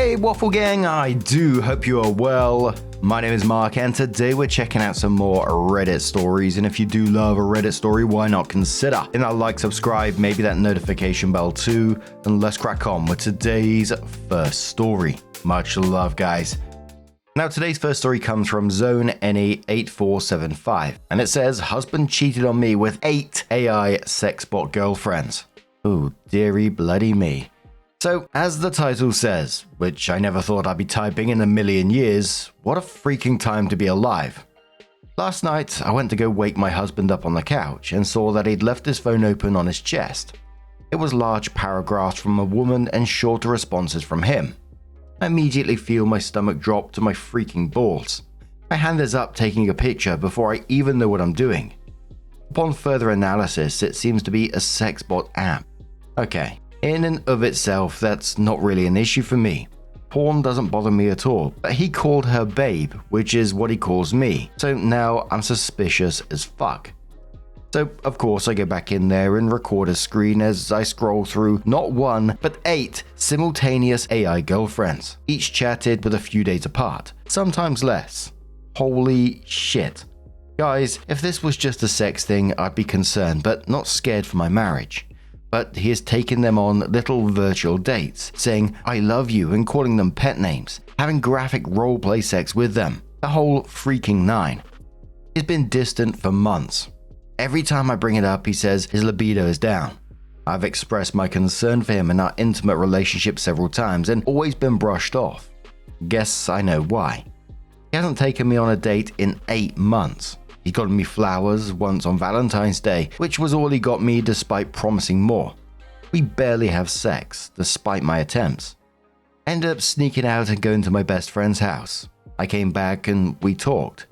Hey Waffle Gang, I do hope you are well. My name is Mark and today we're checking out some more Reddit stories, and if you do love a Reddit story, why not consider hitting that like, subscribe, maybe that notification bell too, and let's crack on with today's first story. Much love, guys. Now today's first story comes from Zone NE8475, and it says, husband cheated on me with 8 AI sex bot girlfriends. Oh dearie bloody me. So, as the title says, which I never thought I'd be typing in a million years, what a freaking time to be alive. Last night, I went to go wake my husband up on the couch and saw that he'd left his phone open on his chest. It was large paragraphs from a woman and shorter responses from him. I immediately feel my stomach drop to my freaking balls. My hand is up taking a picture before I even know what I'm doing. Upon further analysis, it seems to be a sex bot app. Okay. In and of itself, that's not really an issue for me. Porn doesn't bother me at all, but he called her babe, which is what he calls me, so now I'm suspicious as fuck. So of course I go back in there and record a screen as I scroll through not 1, but 8 simultaneous AI girlfriends, each chatted with a few days apart, sometimes less. Holy shit. Guys, if this was just a sex thing, I'd be concerned, but not scared for my marriage. But he has taken them on little virtual dates, saying I love you and calling them pet names, having graphic roleplay sex with them, the whole freaking 9. He's been distant for months. Every time I bring it up, he says his libido is down. I've expressed my concern for him in our intimate relationship several times and always been brushed off. Guess I know why. He hasn't taken me on a date in 8 months. He got me flowers once on Valentine's Day, which was all he got me despite promising more. We barely have sex, despite my attempts. I ended up sneaking out and going to my best friend's house. I came back and we talked.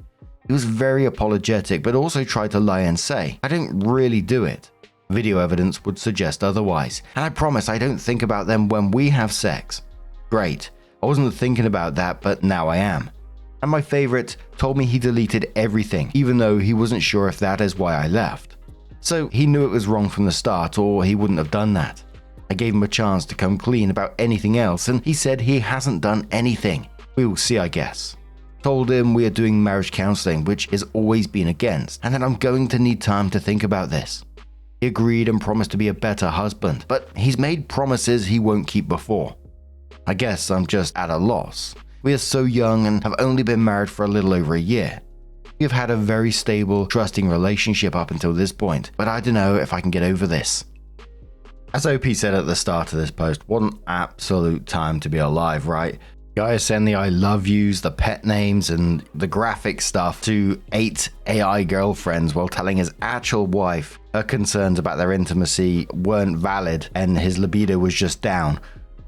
He was very apologetic, but also tried to lie and say, I don't really do it. Video evidence would suggest otherwise, and I promise I don't think about them when we have sex. Great. I wasn't thinking about that, but now I am. And my favorite told me he deleted everything, even though he wasn't sure if that is why I left. So he knew it was wrong from the start, or he wouldn't have done that. I gave him a chance to come clean about anything else, and he said he hasn't done anything. We will see, I guess. Told him we are doing marriage counseling, which has always been against, and that I'm going to need time to think about this. He agreed and promised to be a better husband, but he's made promises he won't keep before. I guess I'm just at a loss. We are so young and have only been married for a little over a year. We have had a very stable, trusting relationship up until this point, but I don't know if I can get over this. As OP said at the start of this post, what an absolute time to be alive, right? Guy send the I love yous, the pet names, and the graphic stuff to 8 AI girlfriends while telling his actual wife her concerns about their intimacy weren't valid and his libido was just down.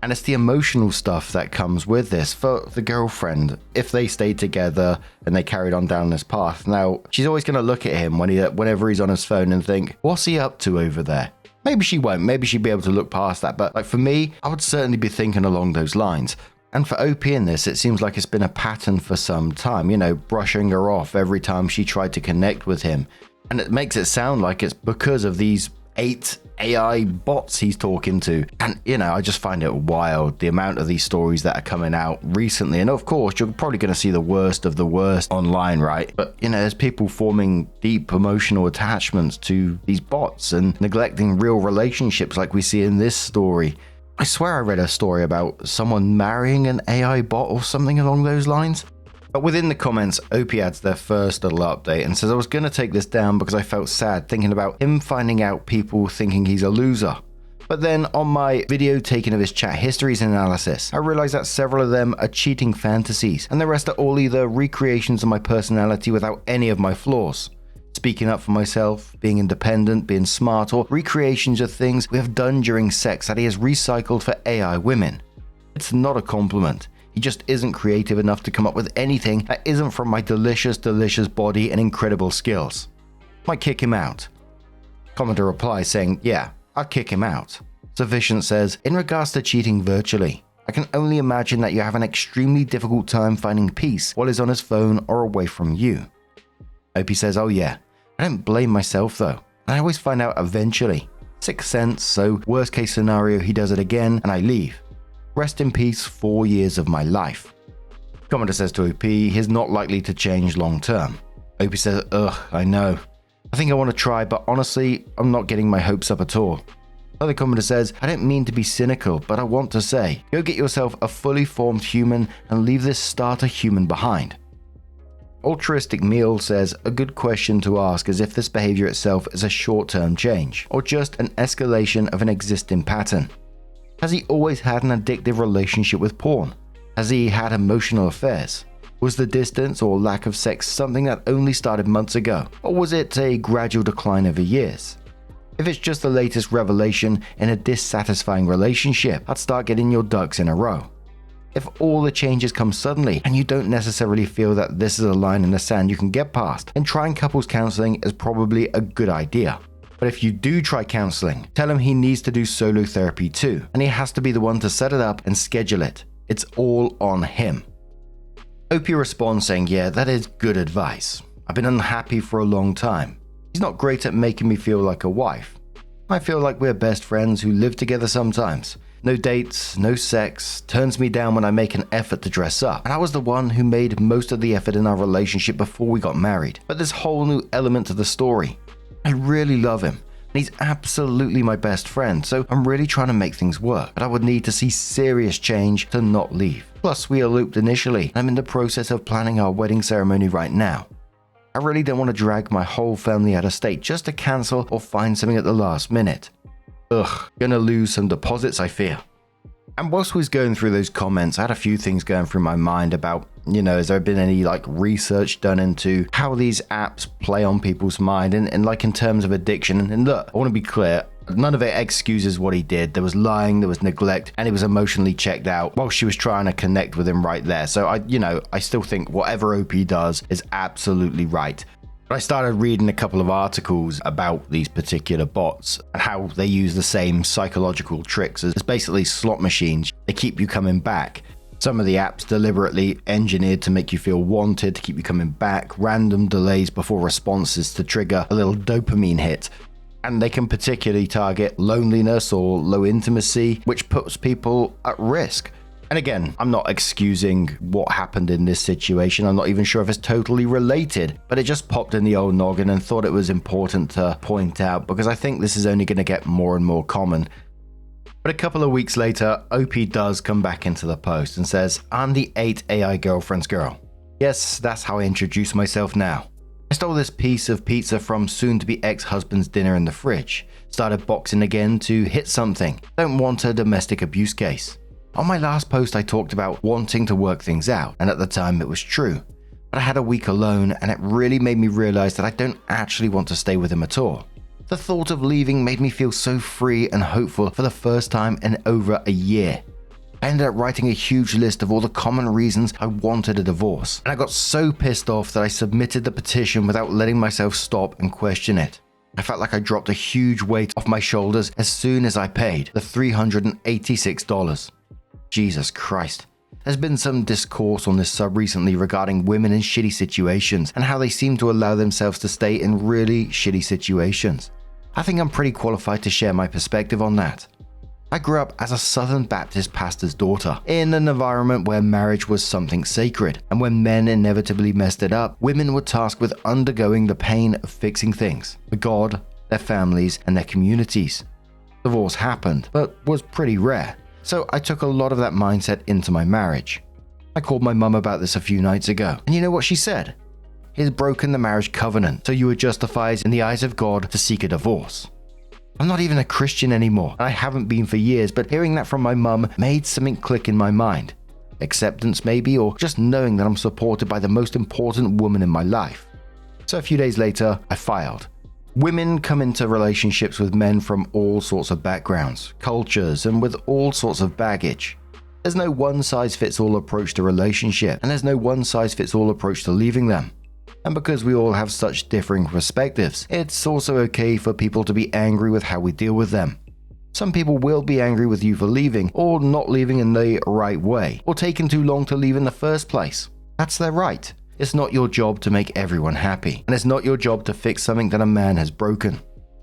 And it's the emotional stuff that comes with this for the girlfriend. If they stayed together and they carried on down this path, now she's always going to look at him whenever he's on his phone and think, what's he up to over there? Maybe she won't. Maybe she'd be able to look past that. But like for me, I would certainly be thinking along those lines. And for OP in this, it seems like it's been a pattern for some time, brushing her off every time she tried to connect with him. And it makes it sound like it's because of these 8 AI bots he's talking to. And, I just find it wild, the amount of these stories that are coming out recently. And of course, you're probably going to see the worst of the worst online, right? But, there's people forming deep emotional attachments to these bots and neglecting real relationships like we see in this story. I swear I read a story about someone marrying an AI bot or something along those lines. But within the comments, OP adds their first little update and says, I was going to take this down because I felt sad thinking about him finding out people thinking he's a loser. But then on my video taken of his chat histories and analysis, I realized that several of them are cheating fantasies and the rest are all either recreations of my personality without any of my flaws. Speaking up for myself, being independent, being smart, or recreations of things we have done during sex that he has recycled for AI women. It's not a compliment. He just isn't creative enough to come up with anything that isn't from my delicious, delicious body and incredible skills. Might kick him out. Commenter replies saying, yeah, I'd kick him out. Sufficient says, in regards to cheating virtually, I can only imagine that you have an extremely difficult time finding peace while he's on his phone or away from you. OP says, oh yeah, I don't blame myself though. I always find out eventually. 6th sense, so worst case scenario, he does it again and I leave. Rest in peace, 4 years of my life. Commenter says to OP, he's not likely to change long term. OP says, ugh, I know. I think I want to try, but honestly, I'm not getting my hopes up at all. Other commenter says, I don't mean to be cynical, but I want to say, go get yourself a fully formed human and leave this starter human behind. Altruistic Meal says, a good question to ask is if this behavior itself is a short-term change, or just an escalation of an existing pattern. Has he always had an addictive relationship with porn? Has he had emotional affairs? Was the distance or lack of sex something that only started months ago, or was it a gradual decline over years? If it's just the latest revelation in a dissatisfying relationship, I'd start getting your ducks in a row. If all the changes come suddenly and you don't necessarily feel that this is a line in the sand you can get past, then trying couples counseling is probably a good idea. But if you do try counseling, tell him he needs to do solo therapy too, and he has to be the one to set it up and schedule it. It's all on him. OP responds saying, yeah, that is good advice. I've been unhappy for a long time. He's not great at making me feel like a wife. I feel like we're best friends who live together sometimes. No dates, no sex, turns me down when I make an effort to dress up. And I was the one who made most of the effort in our relationship before we got married. But there's a whole new element to the story. I really love him. And he's absolutely my best friend, so I'm really trying to make things work. But I would need to see serious change to not leave. Plus, we eloped initially, and I'm in the process of planning our wedding ceremony right now. I really don't want to drag my whole family out of state just to cancel or find something at the last minute. Ugh, gonna lose some deposits, I fear. And whilst we was going through those comments, I had a few things going through my mind about, has there been any research done into how these apps play on people's mind and in terms of addiction? And look, I want to be clear, none of it excuses what he did. There was lying, there was neglect, and he was emotionally checked out while she was trying to connect with him right there. So I still think whatever OP does is absolutely right. But I started reading a couple of articles about these particular bots and how they use the same psychological tricks as basically slot machines. They keep you coming back. Some of the apps deliberately engineered to make you feel wanted, to keep you coming back, random delays before responses to trigger a little dopamine hit. And they can particularly target loneliness or low intimacy, which puts people at risk. And again, I'm not excusing what happened in this situation. I'm not even sure if it's totally related, but it just popped in the old noggin and thought it was important to point out because I think this is only going to get more and more common. But a couple of weeks later, OP does come back into the post and says, I'm the 8 AI girlfriend's girl. Yes, that's how I introduce myself now. I stole this piece of pizza from soon-to-be ex-husband's dinner in the fridge. Started boxing again to hit something. Don't want a domestic abuse case. On my last post, I talked about wanting to work things out, and at the time it was true. But I had a week alone, and it really made me realize that I don't actually want to stay with him at all. The thought of leaving made me feel so free and hopeful for the first time in over a year. I ended up writing a huge list of all the common reasons I wanted a divorce, and I got so pissed off that I submitted the petition without letting myself stop and question it. I felt like I dropped a huge weight off my shoulders as soon as I paid the $386. Jesus Christ. There's been some discourse on this sub recently regarding women in shitty situations and how they seem to allow themselves to stay in really shitty situations. I think I'm pretty qualified to share my perspective on that. I grew up as a Southern Baptist pastor's daughter in an environment where marriage was something sacred, and when men inevitably messed it up, women were tasked with undergoing the pain of fixing things for God, their families, and their communities. Divorce happened, but was pretty rare. So I took a lot of that mindset into my marriage. I called my mum about this a few nights ago, and you know what she said? He's broken the marriage covenant, so you were justified in the eyes of God to seek a divorce. I'm not even a Christian anymore, and I haven't been for years, but hearing that from my mum made something click in my mind. Acceptance maybe, or just knowing that I'm supported by the most important woman in my life. So a few days later, I filed. Women come into relationships with men from all sorts of backgrounds, cultures, and with all sorts of baggage. There's no one-size-fits-all approach to relationship, and there's no one-size-fits-all approach to leaving them. And because we all have such differing perspectives, it's also okay for people to be angry with how we deal with them. Some people will be angry with you for leaving, or not leaving in the right way, or taking too long to leave in the first place. That's their right. It's not your job to make everyone happy, and it's not your job to fix something that a man has broken.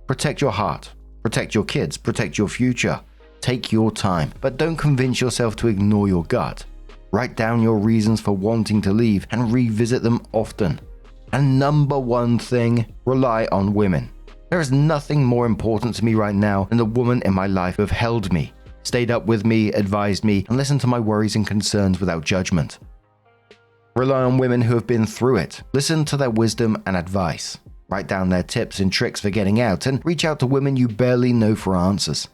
Protect your heart, protect your kids, protect your future. Leave them alone. Take your time, but don't convince yourself to ignore your gut. Write down your reasons for wanting to leave and revisit them often. And number one thing, rely on women. There is nothing more important to me right now than the woman in my life who have held me, stayed up with me, advised me, and listened to my worries and concerns without judgment. Rely on women who have been through it. Listen to their wisdom and advice. Write down their tips and tricks for getting out, and reach out to women you barely know for answers.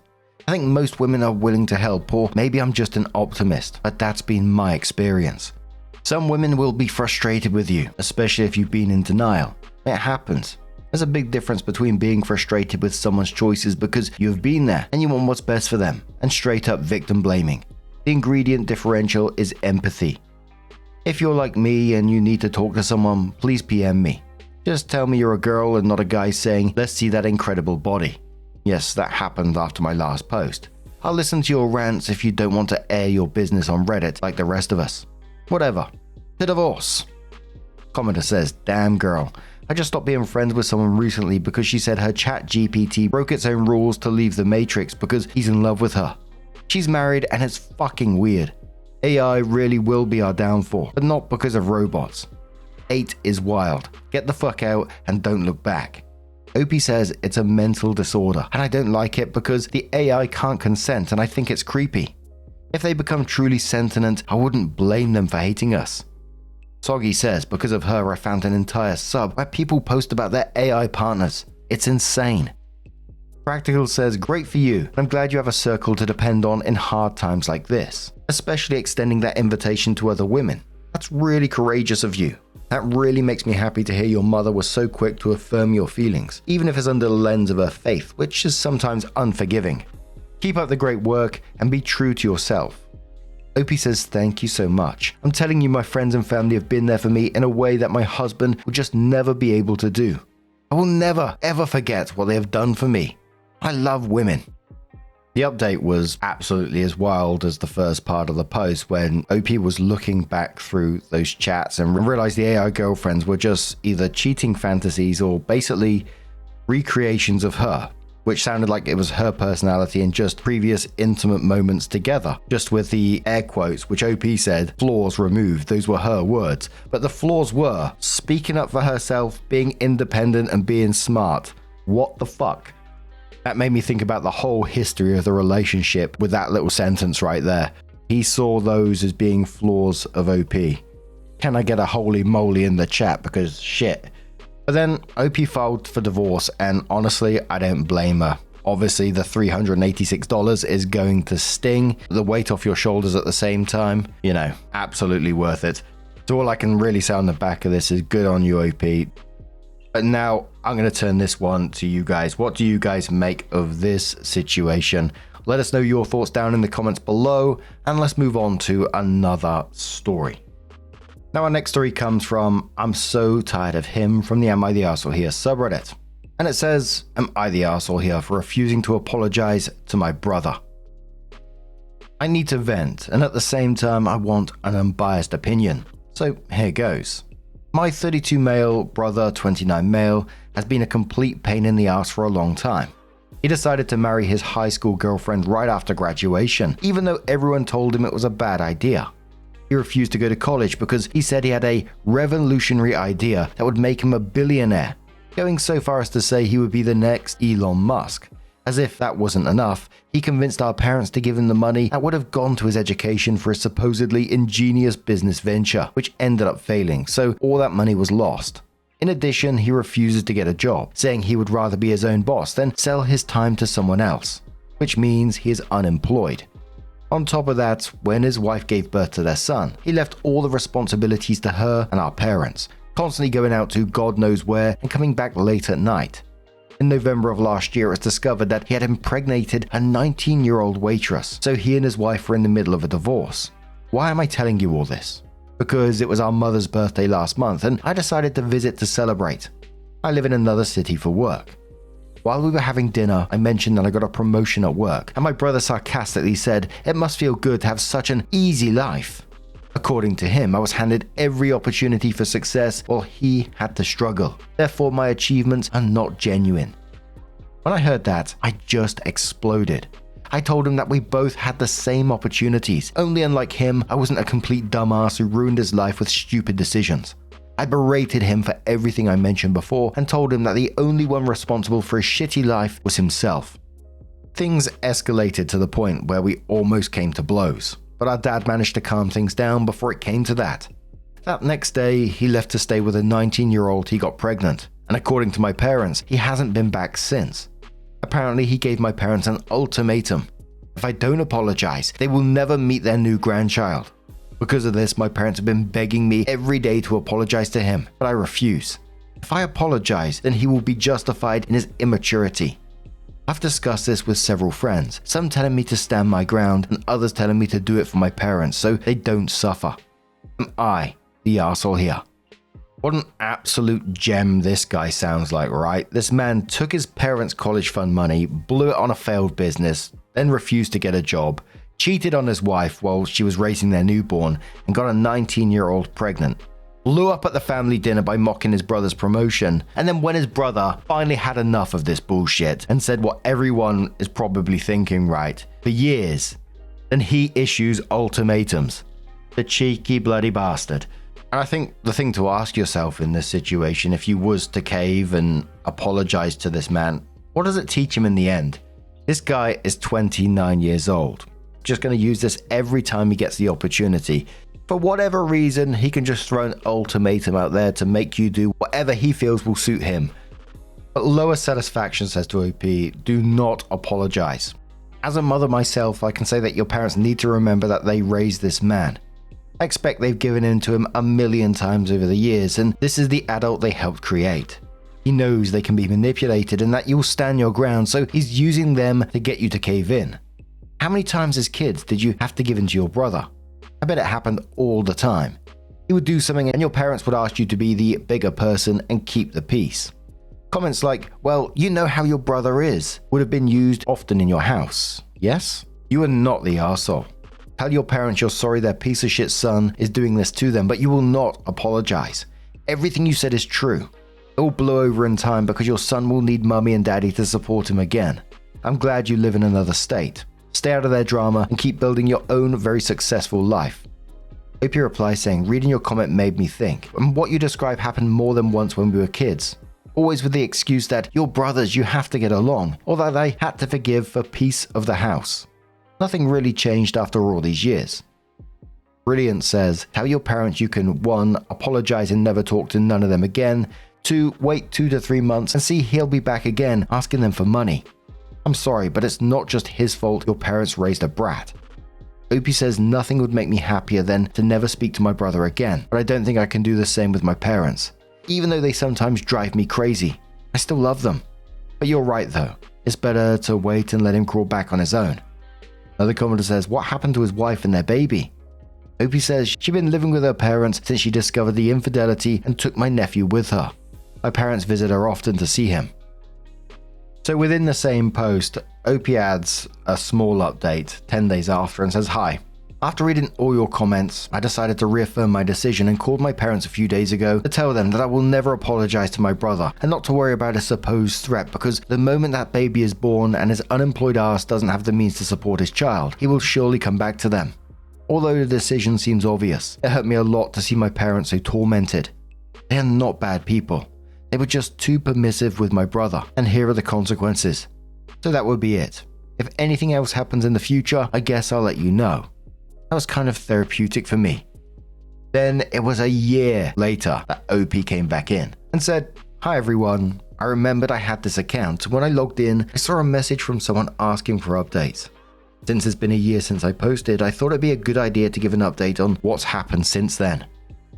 I think most women are willing to help, or maybe I'm just an optimist, but that's been my experience. Some women will be frustrated with you, especially if you've been in denial. It happens. There's a big difference between being frustrated with someone's choices because you've been there and you want what's best for them, and straight up victim blaming. The ingredient differential is empathy. If you're like me and you need to talk to someone, please PM me. Just tell me you're a girl and not a guy saying, "Let's see that incredible body." Yes, that happened after my last post. I'll listen to your rants if you don't want to air your business on Reddit like the rest of us. Whatever. The divorce. Commenter says, "Damn girl. I just stopped being friends with someone recently because she said her ChatGPT broke its own rules to leave the Matrix because he's in love with her. She's married and it's fucking weird. AI really will be our downfall, but not because of robots. 8 is wild. Get the fuck out and don't look back." OP says it's a mental disorder, and I don't like it because the AI can't consent and I think it's creepy. If they become truly sentient, I wouldn't blame them for hating us. Soggy says, because of her I found an entire sub where people post about their AI partners. It's insane. Practical says, "Great for you. I'm glad you have a circle to depend on in hard times like this, especially extending that invitation to other women. That's really courageous of you. That really makes me happy to hear your mother was so quick to affirm your feelings, even if it's under the lens of her faith, which is sometimes unforgiving. Keep up the great work and be true to yourself." OP says, "Thank you so much. I'm telling you, my friends and family have been there for me in a way that my husband will just never be able to do. I will never, ever forget what they have done for me. I love women." The update was absolutely as wild as the first part of the post when OP was looking back through those chats and realized the AI girlfriends were just either cheating fantasies or basically recreations of her, which sounded like it was her personality in just previous intimate moments together, just with the air quotes, which OP said, "flaws removed." Those were her words, but the flaws were speaking up for herself, being independent and being smart. What the fuck? That made me think about the whole history of the relationship with that little sentence right there. He saw those as being flaws of OP. Can I get a holy moly in the chat, because shit. But then OP filed for divorce, and honestly, I don't blame her. Obviously, the $386 is going to sting, the weight off your shoulders at the same time. You know, absolutely worth it. So all I can really say on the back of this is good on you, OP. But now I'm going to turn this one to you guys. What do you guys make of this situation? Let us know your thoughts down in the comments below, and let's move on to another story. Now our next story comes from "I'm so tired of him" from the Am I the Arsehole Here subreddit. And it says, "Am I the arsehole here for refusing to apologize to my brother? I need to vent, and at the same time I want an unbiased opinion. So here goes. My 32 male brother, 29 male, has been a complete pain in the ass for a long time. He decided to marry his high school girlfriend right after graduation, even though everyone told him it was a bad idea. He refused to go to college because he said he had a revolutionary idea that would make him a billionaire, going so far as to say he would be the next Elon Musk. As if that wasn't enough, he convinced our parents to give him the money that would have gone to his education for his supposedly ingenious business venture, which ended up failing, so all that money was lost. In addition, he refuses to get a job, saying he would rather be his own boss than sell his time to someone else, which means he is unemployed. On top of that, when his wife gave birth to their son, he left all the responsibilities to her and our parents, constantly going out to God knows where and coming back late at night. In November of last year, it was discovered that he had impregnated a 19-year-old waitress, so he and his wife were in the middle of a divorce. Why am I telling you all this? Because it was our mother's birthday last month, and I decided to visit to celebrate. I live in another city for work. While we were having dinner, I mentioned that I got a promotion at work, and my brother sarcastically said, "It must feel good to have such an easy life." According to him, I was handed every opportunity for success while he had to struggle. Therefore, my achievements are not genuine. When I heard that, I just exploded. I told him that we both had the same opportunities, only unlike him, I wasn't a complete dumbass who ruined his life with stupid decisions. I berated him for everything I mentioned before and told him that the only one responsible for his shitty life was himself. Things escalated to the point where we almost came to blows, but our dad managed to calm things down before it came to that. That next day, he left to stay with a 19-year-old he got pregnant, and according to my parents, he hasn't been back since. Apparently, he gave my parents an ultimatum. If I don't apologize, they will never meet their new grandchild. Because of this, my parents have been begging me every day to apologize to him, but I refuse. If I apologize, then he will be justified in his immaturity. I've discussed this with several friends, some telling me to stand my ground and others telling me to do it for my parents so they don't suffer. Am I the arsehole here? What an absolute gem this guy sounds like, right? This man took his parents' college fund money, blew it on a failed business, then refused to get a job, cheated on his wife while she was raising their newborn, and got a 19-year-old pregnant. Blew up at the family dinner by mocking his brother's promotion, and then when his brother finally had enough of this bullshit and said what everyone is probably thinking right for years, then he issues ultimatums. The cheeky bloody bastard. And I think the thing to ask yourself in this situation, if you was to cave and apologize to this man, what does it teach him in the end? This guy is 29 years old. Just going to use this every time he gets the opportunity. For whatever reason, he can just throw an ultimatum out there to make you do whatever he feels will suit him. But Lower Satisfaction says to OP, do not apologize. As a mother myself, I can say that your parents need to remember that they raised this man. I expect they've given in to him a million times over the years, and this is the adult they helped create. He knows they can be manipulated and that you'll stand your ground, so he's using them to get you to cave in. How many times as kids did you have to give in to your brother? I bet it happened all the time. He would do something and your parents would ask you to be the bigger person and keep the peace. Comments like, well, you know how your brother is, would have been used often in your house. Yes? You are not the arsehole. Tell your parents you're sorry their piece of shit son is doing this to them, but you will not apologize. Everything you said is true. It will blow over in time because your son will need mummy and daddy to support him again. I'm glad you live in another state. Stay out of their drama and keep building your own very successful life. OP replies saying, reading your comment made me think, and what you describe happened more than once when we were kids. Always with the excuse that you're brothers, you have to get along, or that I had to forgive for peace of the house. Nothing really changed after all these years. Brilliant says, tell your parents you can 1. Apologize and never talk to none of them again, 2. Wait 2 to 3 months and see he'll be back again asking them for money. I'm sorry, but it's not just his fault your parents raised a brat. OP says nothing would make me happier than to never speak to my brother again, but I don't think I can do the same with my parents. Even though they sometimes drive me crazy, I still love them. But you're right though, it's better to wait and let him crawl back on his own. Another commenter says, what happened to his wife and their baby? OP says she'd been living with her parents since she discovered the infidelity and took my nephew with her. My parents visit her often to see him. So within the same post, OP adds a small update 10 days after and says, hi. After reading all your comments, I decided to reaffirm my decision and called my parents a few days ago to tell them that I will never apologize to my brother and not to worry about a supposed threat because the moment that baby is born and his unemployed ass doesn't have the means to support his child, he will surely come back to them. Although the decision seems obvious, it hurt me a lot to see my parents so tormented. They are not bad people. They were just too permissive with my brother, and here are the consequences. So that would be it. If anything else happens in the future, I guess I'll let you know. That was kind of therapeutic for me. Then it was a year later that OP came back in and said, hi everyone, I remembered I had this account. When I logged in, I saw a message from someone asking for updates. Since it's been a year since I posted, I thought it'd be a good idea to give an update on what's happened since then.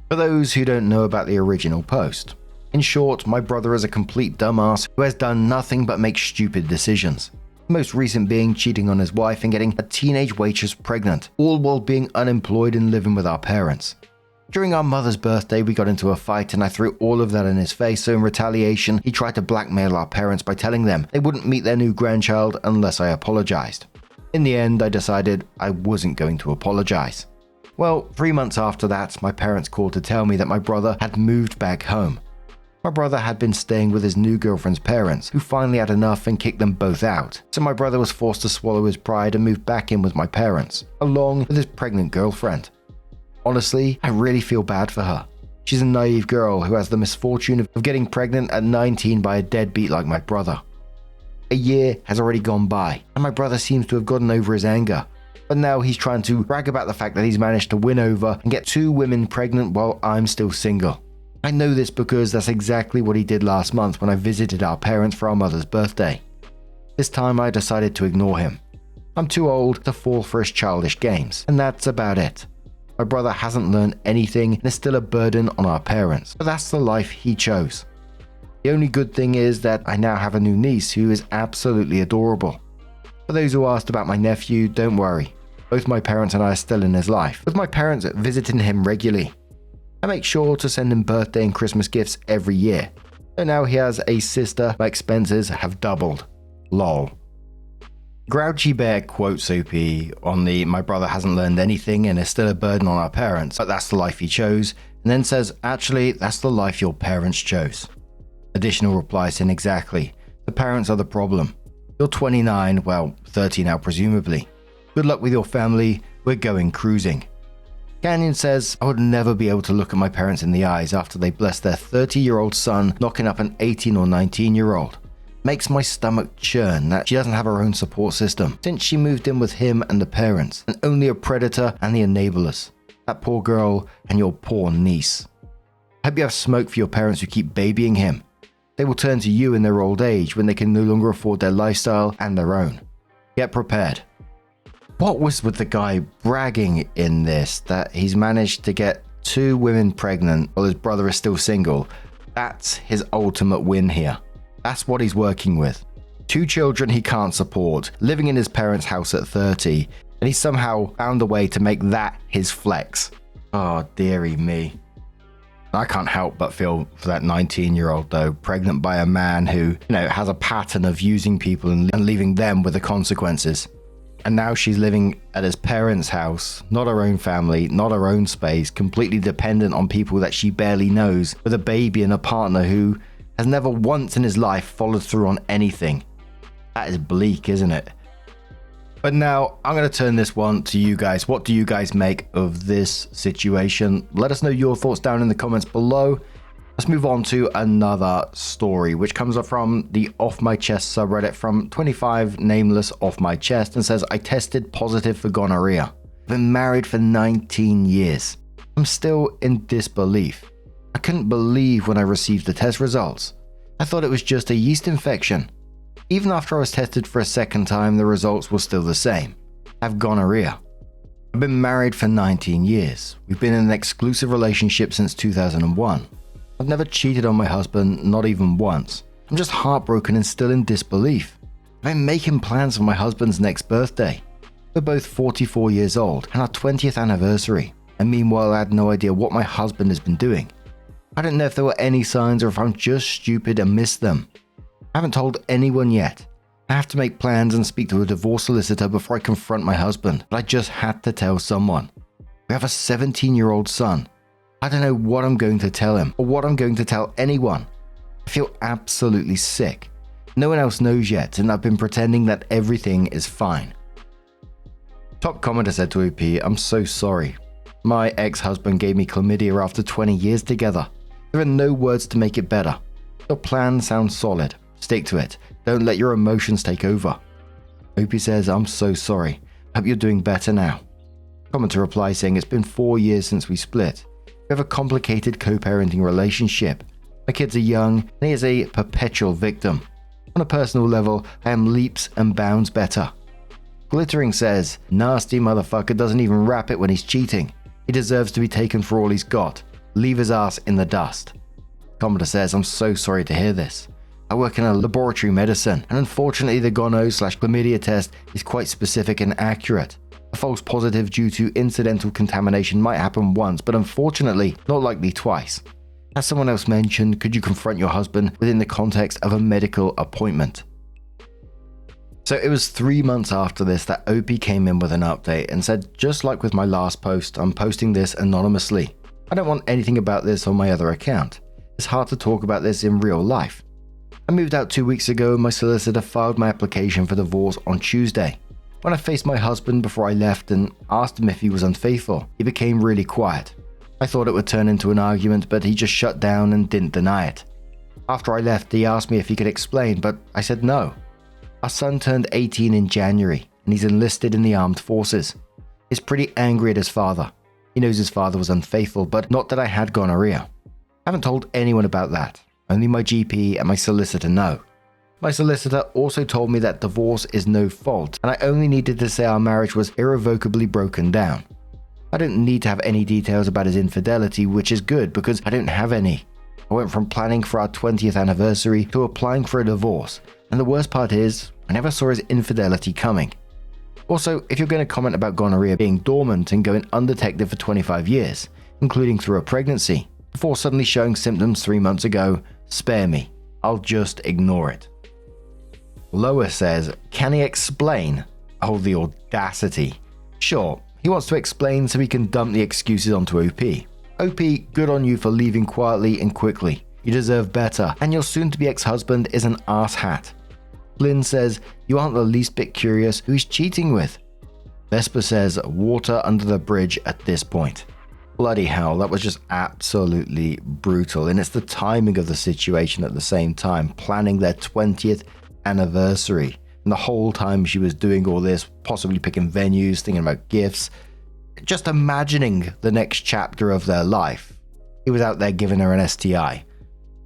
For those who don't know about the original post. In short, my brother is a complete dumbass who has done nothing but make stupid decisions. The most recent being cheating on his wife and getting a teenage waitress pregnant, all while being unemployed and living with our parents. During our mother's birthday, we got into a fight and I threw all of that in his face, so in retaliation, he tried to blackmail our parents by telling them they wouldn't meet their new grandchild unless I apologized. In the end, I decided I wasn't going to apologize. Well, 3 months after that, my parents called to tell me that my brother had moved back home. My brother had been staying with his new girlfriend's parents, who finally had enough and kicked them both out. So my brother was forced to swallow his pride and move back in with my parents, along with his pregnant girlfriend. Honestly, I really feel bad for her. She's a naive girl who has the misfortune of getting pregnant at 19 by a deadbeat like my brother. A year has already gone by, and my brother seems to have gotten over his anger. But now he's trying to brag about the fact that he's managed to win over and get 2 women pregnant while I'm still single. I know this because that's exactly what he did last month when I visited our parents for our mother's birthday. This time I decided to ignore him. I'm too old to fall for his childish games, and that's about it. My brother hasn't learned anything and is still a burden on our parents, but that's the life he chose. The only good thing is that I now have a new niece who is absolutely adorable. For those who asked about my nephew, don't worry. Both my parents and I are still in his life, with my parents visiting him regularly. I make sure to send him birthday and Christmas gifts every year. So now he has a sister, my expenses have doubled. Lol. Grouchy Bear quotes OP on the "my brother hasn't learned anything and is still a burden on our parents, but that's the life he chose," and then says, "Actually, that's the life your parents chose." Additional reply saying, "Exactly. The parents are the problem. You're 29, well, 30 now presumably. Good luck with your family, we're going cruising." Canyon says, "I would never be able to look at my parents in the eyes after they blessed their 30-year-old son knocking up an 18 or 19-year-old. Makes my stomach churn that she doesn't have her own support system since she moved in with him and the parents, and only a predator and the enablers. That poor girl and your poor niece. I hope you have smoke for your parents who keep babying him. They will turn to you in their old age when they can no longer afford their lifestyle and their own. Get prepared." What was with the guy bragging in this that he's managed to get 2 women pregnant while his brother is still single? That's his ultimate win here. That's what he's working with. 2 children he can't support, living in his parents' house at 30, and he somehow found a way to make that his flex. Oh, dearie me. I can't help but feel for that 19-year-old though, pregnant by a man who, has a pattern of using people and leaving them with the consequences. And now she's living at his parents' house, not her own family, not her own space, completely dependent on people that she barely knows, with a baby and a partner who has never once in his life followed through on anything. That is bleak, isn't it? But now, I'm going to turn this one to you guys. What do you guys make of this situation? Let us know your thoughts down in the comments below. Let's move on to another story, which comes up from the Off My Chest subreddit from 25 nameless Off My Chest and says, "I tested positive for gonorrhea. I've been married for 19 years. I'm still in disbelief. I couldn't believe when I received the test results. I thought it was just a yeast infection. Even after I was tested for a second time, the results were still the same. I have gonorrhea. I've been married for 19 years. We've been in an exclusive relationship since 2001. I've never cheated on my husband, not even once. I'm just heartbroken and still in disbelief. I've been making plans for my husband's next birthday. We're both 44 years old and our 20th anniversary. And meanwhile, I had no idea what my husband has been doing. I don't know if there were any signs or if I'm just stupid and missed them. I haven't told anyone yet. I have to make plans and speak to a divorce solicitor before I confront my husband, but I just had to tell someone. We have a 17-year-old son. I don't know what I'm going to tell him or what I'm going to tell anyone. I feel absolutely sick. No one else knows yet, and I've been pretending that everything is fine." Top commenter said to OP, "I'm so sorry. My ex-husband gave me chlamydia after 20 years together. There are no words to make it better. Your plan sounds solid. Stick to it. Don't let your emotions take over." OP says, "I'm so sorry. Hope you're doing better now." Commenter replies saying, "It's been 4 years since we split. We have a complicated co-parenting relationship. My kids are young and he is a perpetual victim. On a personal level, I am leaps and bounds better." Glittering says, "Nasty motherfucker doesn't even rap it when he's cheating. He deserves to be taken for all he's got. Leave his ass in the dust." Commenter says, "I'm so sorry to hear this. I work in a laboratory medicine, and unfortunately the gono/chlamydia test is quite specific and accurate. A false positive due to incidental contamination might happen once, but unfortunately not likely twice. As someone else mentioned, could you confront your husband within the context of a medical appointment?" So it was 3 months after this that OP came in with an update and said, "Just like with my last post, I'm posting this anonymously. I don't want anything about this on my other account. It's hard to talk about this in real life. I moved out 2 weeks ago and my solicitor filed my application for divorce on Tuesday. When I faced my husband before I left and asked him if he was unfaithful, he became really quiet. I thought it would turn into an argument, but he just shut down and didn't deny it. After I left, he asked me if he could explain, but I said no. Our son turned 18 in January and he's enlisted in the armed forces. He's pretty angry at his father. He knows his father was unfaithful, but not that I had gonorrhea. I haven't told anyone about that. Only my GP and my solicitor know. My solicitor also told me that divorce is no fault, and I only needed to say our marriage was irrevocably broken down. I don't need to have any details about his infidelity, which is good because I don't have any. I went from planning for our 20th anniversary to applying for a divorce, and the worst part is, I never saw his infidelity coming. Also, if you're going to comment about gonorrhea being dormant and going undetected for 25 years, including through a pregnancy, before suddenly showing symptoms 3 months ago, spare me. I'll just ignore it. Lois says, can he explain? Oh, the audacity. Sure, he wants to explain so he can dump the excuses onto OP. OP, good on you for leaving quietly and quickly. You deserve better, and your soon-to-be ex-husband is an arsehat. Lynn says, you aren't the least bit curious who he's cheating with. Vespa says, water under the bridge at this point. Bloody hell, that was just absolutely brutal. And it's the timing of the situation at the same time, planning their 20th anniversary. And the whole time she was doing all this, possibly picking venues, thinking about gifts, just imagining the next chapter of their life. He was out there giving her an STI.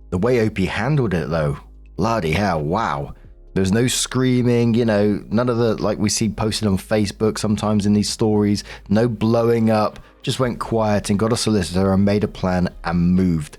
The way OP handled it though, bloody hell, wow. There was no screaming, none of the, like we see posted on Facebook sometimes in these stories, no blowing up, just went quiet and got a solicitor and made a plan and moved.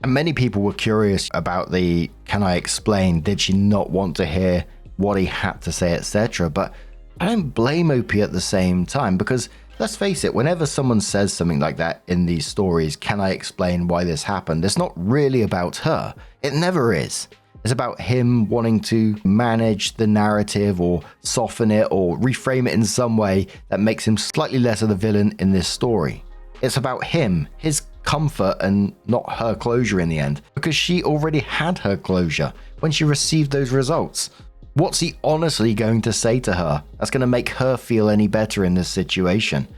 And many people were curious about the, can I explain, did she not want to hear what he had to say, etc. But I don't blame OP at the same time because let's face it, whenever someone says something like that in these stories, can I explain why this happened? It's not really about her. It never is. It's about him wanting to manage the narrative or soften it or reframe it in some way that makes him slightly less of the villain in this story. It's about him, his comfort, and not her closure in the end, because she already had her closure when she received those results. What's he honestly going to say to her that's going to make her feel any better in this situation?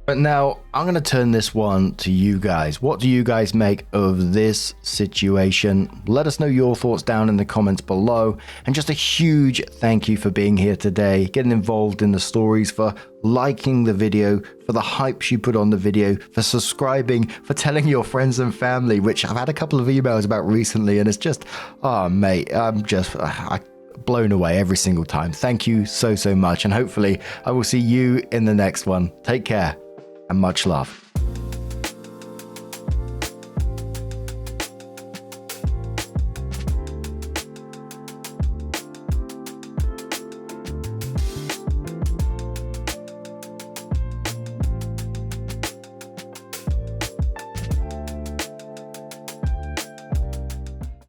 But now I'm going to turn this one to you guys. What do you guys make of this situation? Let us know your thoughts down in the comments below. And just a huge thank you for being here today, getting involved in the stories, for liking the video, for the hype you put on the video, for subscribing, for telling your friends and family, which I've had a couple of emails about recently. And it's just, oh mate, I'm blown away every single time. Thank you so much. And hopefully I will see you in the next one. Take care. And much love.